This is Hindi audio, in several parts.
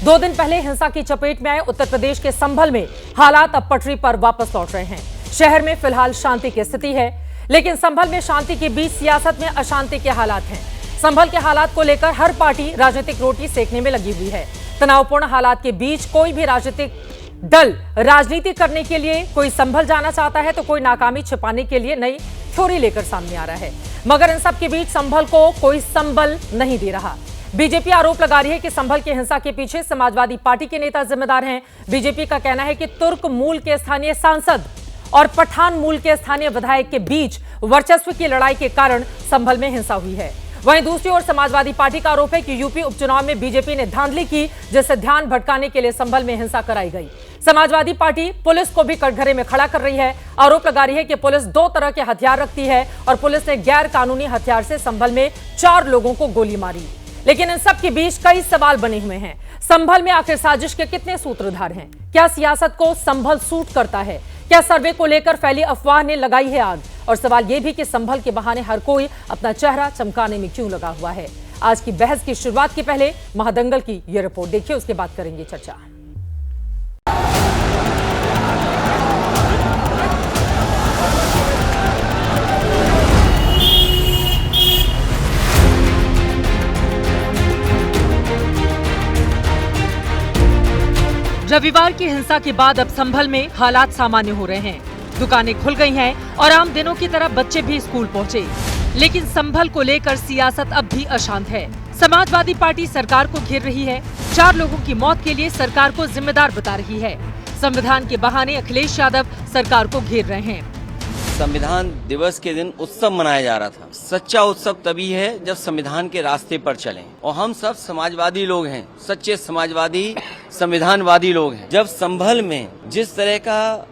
2 दिन पहले हिंसा की चपेट में आए उत्तर प्रदेश के संभल में हालात अब पटरी पर वापस लौट रहे हैं। शहर में फिलहाल शांति की स्थिति है, लेकिन संभल में शांति के बीच सियासत में अशांति के हालात हैं। संभल के हालात को लेकर हर पार्टी राजनीतिक रोटी सेकने में लगी हुई है। तनावपूर्ण हालात के बीच कोई भी राजनीतिक दल राजनीति करने के लिए कोई संभल जाना चाहता है, तो कोई नाकामी छिपाने के लिए नई थ्योरी लेकर सामने आ रहा है। मगर इन सब के बीच संभल को कोई संबल नहीं दे रहा। बीजेपी आरोप लगा रही है कि संभल की हिंसा के पीछे समाजवादी पार्टी के नेता जिम्मेदार हैं। बीजेपी का कहना है कि तुर्क मूल के स्थानीय सांसद और पठान मूल के स्थानीय विधायक के बीच वर्चस्व की लड़ाई के कारण संभल में हिंसा हुई है। वहीं दूसरी ओर समाजवादी पार्टी का आरोप है कि यूपी उपचुनाव में बीजेपी ने धांधली की, जिससे ध्यान भटकाने के लिए संभल में हिंसा कराई गई। समाजवादी पार्टी पुलिस को भी कटघरे में खड़ा कर रही है। आरोप लगा रही है कि पुलिस 2 तरह के हथियार रखती है और पुलिस ने गैर कानूनी हथियार से संभल में 4 लोगों को गोली मारी। लेकिन इन सब के बीच कई सवाल बने हुए हैं। संभल में आखिर साजिश के कितने सूत्रधार हैं? क्या सियासत को संभल सूट करता है? क्या सर्वे को लेकर फैली अफवाह ने लगाई है आग? और सवाल यह भी कि संभल के बहाने हर कोई अपना चेहरा चमकाने में क्यों लगा हुआ है? आज की बहस की शुरुआत के पहले महादंगल की यह रिपोर्ट देखिए, उसके बाद करेंगे चर्चा। रविवार की हिंसा के बाद अब संभल में हालात सामान्य हो रहे हैं। दुकानें खुल गई हैं और आम दिनों की तरह बच्चे भी स्कूल पहुंचे। लेकिन संभल को लेकर सियासत अब भी अशांत है। समाजवादी पार्टी सरकार को घेर रही है। 4 लोगों की मौत के लिए सरकार को जिम्मेदार बता रही है। संविधान के बहाने अखिलेश यादव सरकार को घेर रहे हैं। संविधान दिवस के दिन उत्सव मनाया जा रहा था। सच्चा उत्सव तभी है जब संविधान के रास्ते पर चलें, और हम सब समाजवादी लोग हैं, सच्चे समाजवादी संविधानवादी लोग हैं। जब संभल में जिस तरह का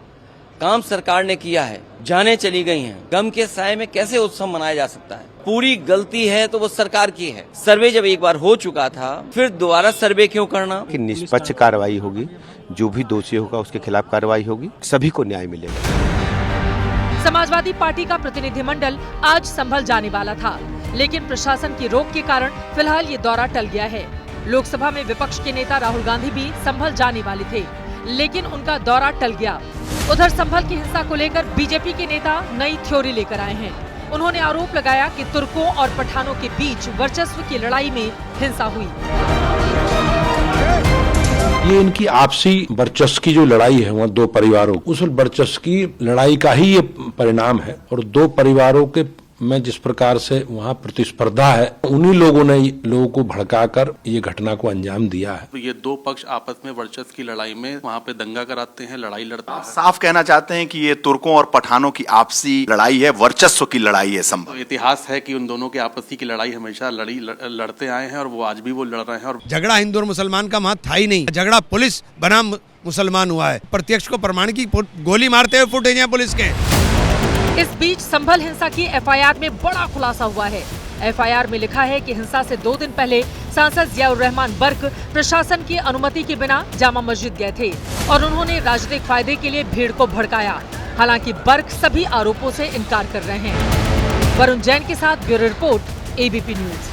काम सरकार ने किया है, जानें चली गई हैं, गम के साए में कैसे उत्सव मनाया जा सकता है? पूरी गलती है तो वो सरकार की है। सर्वे जब एक बार हो चुका था, फिर दोबारा सर्वे क्यों करना? कि निष्पक्ष कार्रवाई होगी, जो भी दोषी होगा उसके खिलाफ कार्रवाई होगी, सभी को न्याय मिलेगा। समाजवादी पार्टी का प्रतिनिधिमंडल आज संभल जाने वाला था, लेकिन प्रशासन की रोक के कारण फिलहाल ये दौरा टल गया है। लोकसभा में विपक्ष के नेता राहुल गांधी भी संभल जाने वाले थे, लेकिन उनका दौरा टल गया। उधर संभल की हिंसा को लेकर बीजेपी के नेता नई थ्योरी लेकर आए हैं। उन्होंने आरोप लगाया कि तुर्कों और पठानों के बीच वर्चस्व की लड़ाई में हिंसा हुई। ये इनकी आपसी वर्चस्व की जो लड़ाई है, वहाँ 2 परिवारों, उस वर्चस्व की लड़ाई का ही ये परिणाम है। और 2 परिवारों के में जिस प्रकार से वहाँ प्रतिस्पर्धा है, उन्हीं लोगों ने लोगों को भड़काकर ये घटना को अंजाम दिया है। तो ये 2 पक्ष आपस में वर्चस्व की लड़ाई में वहाँ पे दंगा कराते हैं, लड़ाई लड़ते हैं। साफ कहना चाहते हैं कि ये तुर्कों और पठानों की आपसी लड़ाई है, वर्चस्व की लड़ाई है। संभल तो इतिहास है कि उन दोनों की आपसी की लड़ाई हमेशा लड़ते आए हैं और वो आज भी वो लड़ रहे हैं। और झगड़ा हिंदू और मुसलमान का वहाँ था ही नहीं, झगड़ा पुलिस बनाम मुसलमान हुआ है। प्रत्यक्ष को प्रमाण की गोली मारते हुए फुटेज हैं पुलिस के। इस बीच संभल हिंसा की एफआईआर में बड़ा खुलासा हुआ है। एफआईआर में लिखा है कि हिंसा से 2 दिन पहले सांसद जियाउर रहमान बर्क प्रशासन की अनुमति के बिना जामा मस्जिद गए थे और उन्होंने राजनीतिक फायदे के लिए भीड़ को भड़काया। हालांकि बर्क सभी आरोपों से इनकार कर रहे हैं। वरुण जैन के साथ ब्यूरो रिपोर्ट, एबीपी न्यूज।